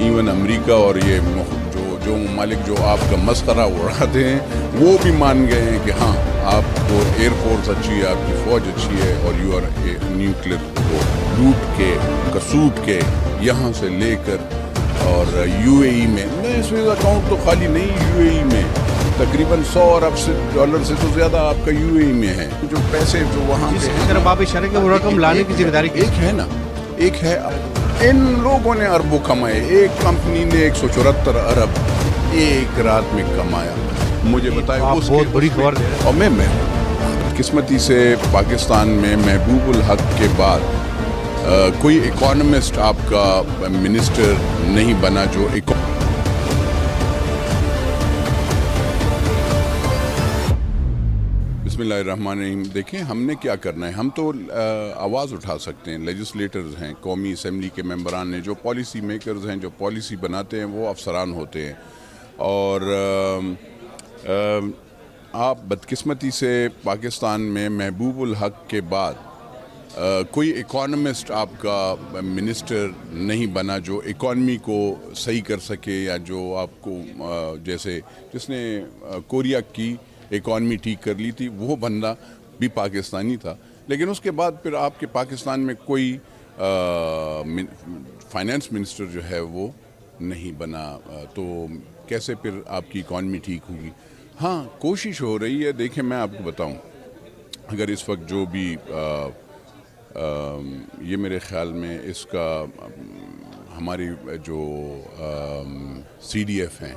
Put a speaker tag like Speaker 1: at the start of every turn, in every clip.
Speaker 1: Even امریکہ اور یہ جو ممالک جو آپ کا مسخرہ اڑاتے ہیں وہ بھی مان گئے ہیں کہ ہاں آپ کو ایئر فورس اچھی ہے، آپ کی فوج اچھی ہے، اور یو آر نیوکلیر کو لوٹ کے کسوٹ کے یہاں سے لے کر اور یو اے ای میں سوئز اکاؤنٹ تو خالی نہیں، یو اے ای میں تقریباً $100 سے تو زیادہ آپ کا یو اے ای میں ہے، جو پیسے جو وہاں پہ ہیں
Speaker 2: طرف آپ اشارے کہ وہ رقم لانے کی ذمہ داری
Speaker 1: ایک ہے نا، ایک ہے ان لوگوں نے اربوں کمائے، ایک کمپنی نے 174 ارب ایک رات میں کمایا۔ مجھے بتائیں اس
Speaker 2: بہت بڑی خبر دے رہے ہیں۔
Speaker 1: اور میں قسمتی سے پاکستان میں محبوب الحق کے بعد کوئی اکانومسٹ آپ کا منسٹر نہیں بنا جو بسم اللہ الرحمن الرحیم۔ دیکھیں ہم نے کیا کرنا ہے، ہم تو آواز اٹھا سکتے ہیں، لیجسلیٹرز ہیں، قومی اسمبلی کے ممبران ہیں، جو پالیسی میکرز ہیں، جو پالیسی بناتے ہیں وہ افسران ہوتے ہیں، اور آپ بدقسمتی سے پاکستان میں محبوب الحق کے بعد کوئی اکانومسٹ آپ کا منسٹر نہیں بنا جو اکانومی کو صحیح کر سکے، یا جو آپ کو جیسے جس نے کوریا کی اکانومی ٹھیک کر لی تھی وہ بندہ بھی پاکستانی تھا، لیکن اس کے بعد پھر آپ کے پاکستان میں کوئی فائنانس منسٹر جو ہے وہ نہیں بنا، تو کیسے پھر آپ کی اکانومی ٹھیک ہوگی؟ ہاں کوشش ہو رہی ہے۔ دیکھیں میں آپ کو بتاؤں، اگر اس وقت جو بھی یہ میرے خیال میں اس کا ہماری جو سی ڈی ایف ہیں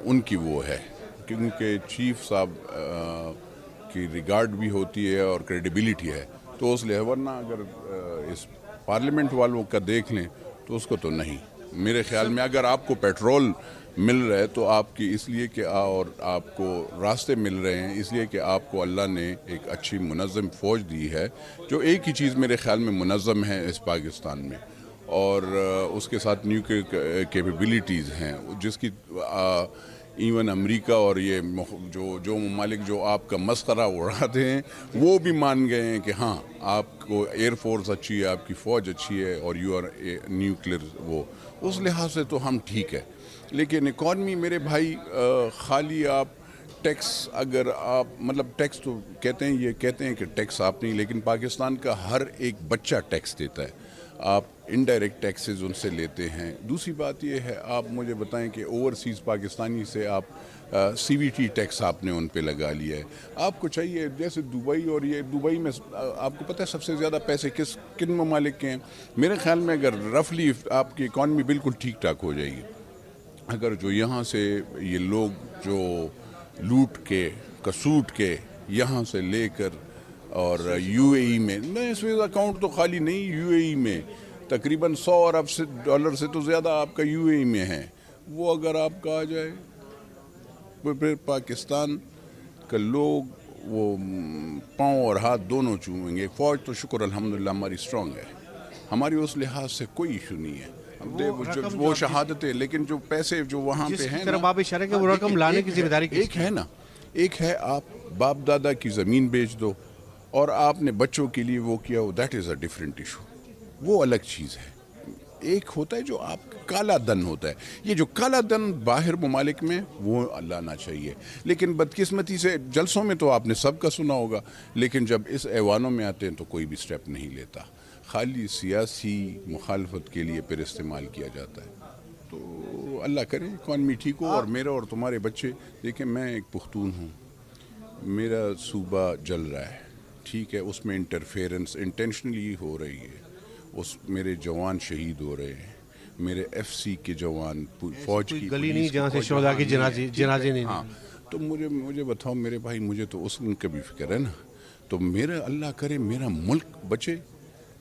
Speaker 1: ان کی وہ ہے، کیونکہ چیف صاحب کی ریگارڈ بھی ہوتی ہے اور کریڈیبلٹی ہے، تو اس لیے ورنہ اگر اس پارلیمنٹ والوں کا دیکھ لیں تو اس کو تو نہیں، میرے خیال میں اگر آپ کو پیٹرول مل رہا ہے تو آپ کی اس لیے کہ اور آپ کو راستے مل رہے ہیں اس لیے کہ آپ کو اللہ نے ایک اچھی منظم فوج دی ہے، جو ایک ہی چیز میرے خیال میں منظم ہے اس پاکستان میں، اور اس کے ساتھ نیوکلیئر کیپیبلٹیز ہیں، جس کی ایون امریکہ اور یہ جو ممالک جو آپ کا مسخرہ اڑاتے ہیں وہ بھی مان گئے ہیں کہ ہاں آپ کو ایئر فورس اچھی ہے، آپ کی فوج اچھی ہے، اور یو آر نیوکلیئر وہ اس لحاظ سے تو ہم ٹھیک ہے، لیکن اکانومی میرے بھائی خالی آپ ٹیکس اگر آپ مطلب ٹیکس تو کہتے ہیں، یہ کہتے ہیں کہ ٹیکس آپ نہیں، لیکن پاکستان کا ہر ایک بچہ ٹیکس دیتا ہے، آپ انڈائریکٹ ٹیکسز ان سے لیتے ہیں۔ دوسری بات یہ ہے، آپ مجھے بتائیں کہ اوورسیز پاکستانی سے آپ سی وی ٹی ٹیکس آپ نے ان پہ لگا لیا ہے، آپ کو چاہیے جیسے دبئی، اور یہ دبئی میں آپ کو پتہ ہے سب سے زیادہ پیسے کن ممالک کے ہیں؟ میرے خیال میں اگر رفلی آپ کی اکانومی بالکل ٹھیک ٹھاک ہو جائے گی، اگر جو یہاں سے یہ لوگ جو لوٹ کے کسوٹ کے یہاں سے لے کر اور یو اے ای میں سوئز اکاؤنٹ تو خالی نہیں، یو اے ای میں تقریباً $100 سے تو زیادہ آپ کا یو اے ای میں ہے، وہ اگر آپ کا آ جائے پھر پاکستان کا لوگ وہ پاؤں اور ہاتھ دونوں چومیں گے۔ فوج تو شکر الحمدللہ ہماری اسٹرانگ ہے، ہماری اس لحاظ سے کوئی ایشو نہیں ہے، وہ شہادتیں، لیکن جو پیسے جو وہاں پہ ہیں
Speaker 2: طرف آپ اشارے کہ وہ رقم لانے کی ذمہ داری
Speaker 1: ایک ہے نا، ایک ہے آپ باپ دادا کی زمین بیچ دو اور آپ نے بچوں کے لیے وہ کیا ہو، that is a different issue, وہ الگ چیز ہے۔ ایک ہوتا ہے جو آپ کالا دن ہوتا ہے، یہ جو کالا دن باہر ممالک میں وہ لانا چاہیے، لیکن بدقسمتی سے جلسوں میں تو آپ نے سب کا سنا ہوگا، لیکن جب اس ایوانوں میں آتے ہیں تو کوئی بھی سٹیپ نہیں لیتا، خالی سیاسی مخالفت کے لیے پھر استعمال کیا جاتا ہے۔ تو اللہ کرے اکانومی ٹھیک ہو، اور میرا اور تمہارے بچے، دیکھیں میں ایک پختون ہوں، میرا صوبہ جل رہا ہے، ٹھیک ہے، اس میں انٹرفیئرنس انٹینشنلی ہو رہی ہے، اس میرے جوان شہید ہو رہے ہیں، میرے ایف سی کے جوان، فوج کی
Speaker 2: گلی نہیں جہاں سے شہداء کی جنازے نہیں،
Speaker 1: ہاں، تو مجھے بتاؤ میرے بھائی، مجھے تو اس ان کا بھی فکر ہے نا، تو میرا اللہ کرے میرا ملک بچے،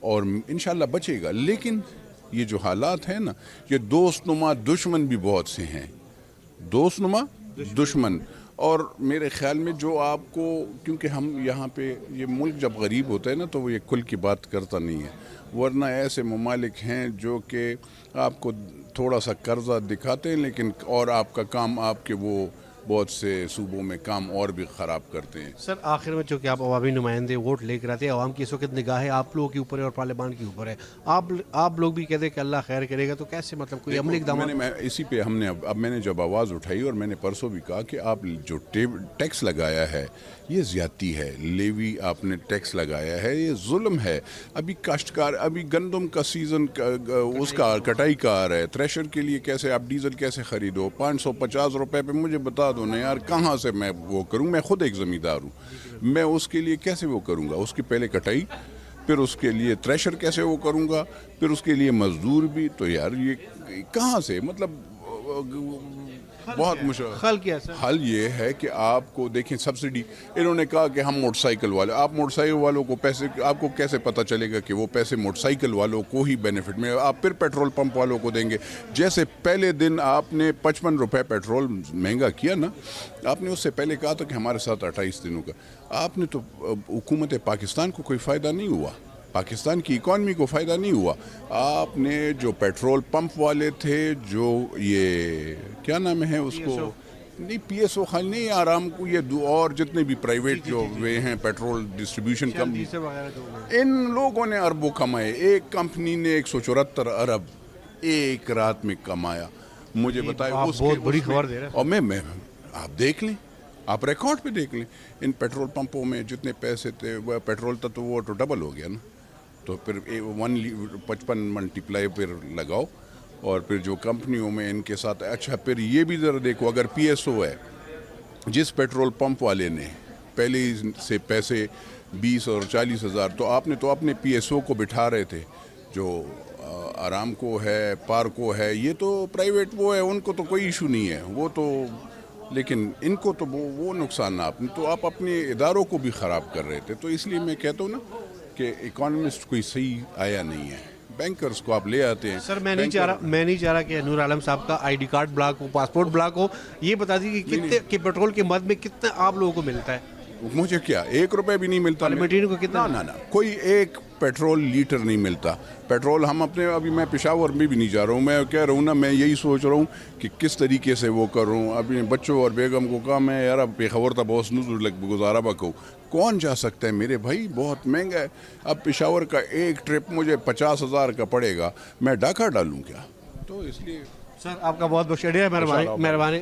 Speaker 1: اور انشاءاللہ بچے گا، لیکن یہ جو حالات ہیں نا، یہ دوست نما دشمن بھی بہت سے ہیں، دوست نما دشمن، اور میرے خیال میں جو آپ کو، کیونکہ ہم یہاں پہ یہ ملک جب غریب ہوتا ہے نا تو وہ یہ کل کی بات کرتا نہیں ہے، ورنہ ایسے ممالک ہیں جو کہ آپ کو تھوڑا سا قرضہ دکھاتے ہیں، لیکن اور آپ کا کام آپ کے وہ بہت سے صوبوں میں کام اور بھی خراب کرتے ہیں.
Speaker 2: سر آخر میں چونکہ آپ عوامی نمائندے ووٹ لے کر آتے ہیں، عوام کی اس وقت نگاہیں آپ لوگوں کے اوپر ہے اور پارلیمان کے اوپر ہے، آپ لوگ بھی کہتے ہیں کہ اللہ خیر کرے گا، تو کیسے مطلب کوئی عملی اقدامات؟
Speaker 1: میں اسی پہ ہم نے اب میں نے جب آواز اٹھائی اور میں نے پرسوں بھی کہا کہ آپ جو ٹیکس لگایا ہے یہ زیادتی ہے، لیوی آپ نے ٹیکس لگایا ہے، یہ ظلم ہے. ابھی کاشتکار، ابھی گندم کا سیزن اس کا کٹائی کا آ رہا ہے، تھریشر کے لیے کیسے آپ ڈیزل کیسے خریدو 550 روپے پہ؟ مجھے بتا دو نا یار، کہاں سے میں وہ کروں؟ میں خود ایک زمیندار ہوں، میں اس کے لیے کیسے وہ کروں گا؟ اس کی پہلے کٹائی، پھر اس کے لیے تھریشر کیسے وہ کروں گا، پھر اس کے لیے مزدور بھی. تو یار یہ کہاں سے مطلب بہت
Speaker 2: حل کیا سر؟
Speaker 1: حل یہ ہے کہ آپ کو دیکھیں سبسڈی. انہوں نے کہا کہ ہم موٹر سائیکل والے، آپ موٹر سائیکل والوں کو پیسے، آپ کو کیسے پتہ چلے گا کہ وہ پیسے موٹر سائیکل والوں کو ہی بینیفٹ میں؟ آپ پھر پیٹرول پمپ والوں کو دیں گے. جیسے پہلے دن آپ نے 55 روپے پیٹرول مہنگا کیا نا، آپ نے اس سے پہلے کہا تھا کہ ہمارے ساتھ 28 دنوں کا. آپ نے تو حکومت پاکستان کو کوئی فائدہ نہیں ہوا، پاکستان کی اکانومی کو فائدہ نہیں ہوا. آپ نے جو پیٹرول پمپ والے تھے، جو یہ کیا نام ہے اس کو، نہیں پی ایس او خالی نہیں، آرام کو، یہ اور جتنے بھی پرائیویٹ جو وہ ہیں پیٹرول ڈسٹریبیوشن کمپنی، ان لوگوں نے اربوں کمائے. ایک کمپنی نے 174 ارب ایک رات میں کمایا. مجھے بتائے
Speaker 2: بہت بڑی خبر دے رہے ہیں.
Speaker 1: اور میں آپ دیکھ لیں، آپ ریکارڈ پہ دیکھ لیں ان پیٹرول پمپوں میں جتنے پیسے تھے، وہ پیٹرول تھا تو وہ تو ڈبل ہو گیا نا. تو پھر 55 ملٹیپلائی پھر لگاؤ، اور پھر جو کمپنیوں میں ان کے ساتھ. اچھا پھر یہ بھی ذرا دیکھو، اگر پی ایس او ہے، جس پیٹرول پمپ والے نے پہلے سے پیسے 20 اور 40 ہزار، تو آپ نے تو اپنے پی ایس او کو بٹھا رہے تھے. جو آرام کو ہے، پارکو ہے، یہ تو پرائیویٹ وہ ہے، ان کو تو کوئی ایشو نہیں ہے وہ تو، لیکن ان کو تو وہ نقصان آپ نے تو آپ اپنے اداروں کو بھی خراب کر رہے تھے. تو اس لیے میں کہتا ہوں نا کہ اکانومسٹ کوئی صحیح آیا نہیں ہے. بینکرز کو آپ لے آتے ہیں.
Speaker 2: سر میں نہیں چاہ رہا کہ نور عالم صاحب کا آئی ڈی کارڈ بلاک ہو، پاسپورٹ بلاک ہو. یہ بتا دیجیے کہ کتنے کہ پیٹرول کے مد میں کتنا آپ لوگوں کو ملتا ہے؟
Speaker 1: مجھے کیا 1 روپے بھی نہیں ملتا.
Speaker 2: پارلیمنٹرین کو کتنا؟
Speaker 1: نہ کوئی ایک پیٹرول لیٹر نہیں ملتا. پیٹرول ہم اپنے، ابھی میں پشاور میں بھی نہیں جا رہا ہوں، میں کہہ رہا ہوں نا، میں یہی سوچ رہا ہوں کہ کس طریقے سے وہ کروں. ابھی بچوں اور بیگم کو کہا میں یار اب خبر تھا بہت نظر لگ گزارا بکو، کون جا سکتا ہے میرے بھائی؟ بہت مہنگا ہے. اب پشاور کا ایک ٹرپ مجھے 50,000 کا پڑے گا، میں ڈاکہ ڈالوں کیا؟ تو اس لیے
Speaker 2: سر آپ کا بہت بہت شکریہ، مہربانی.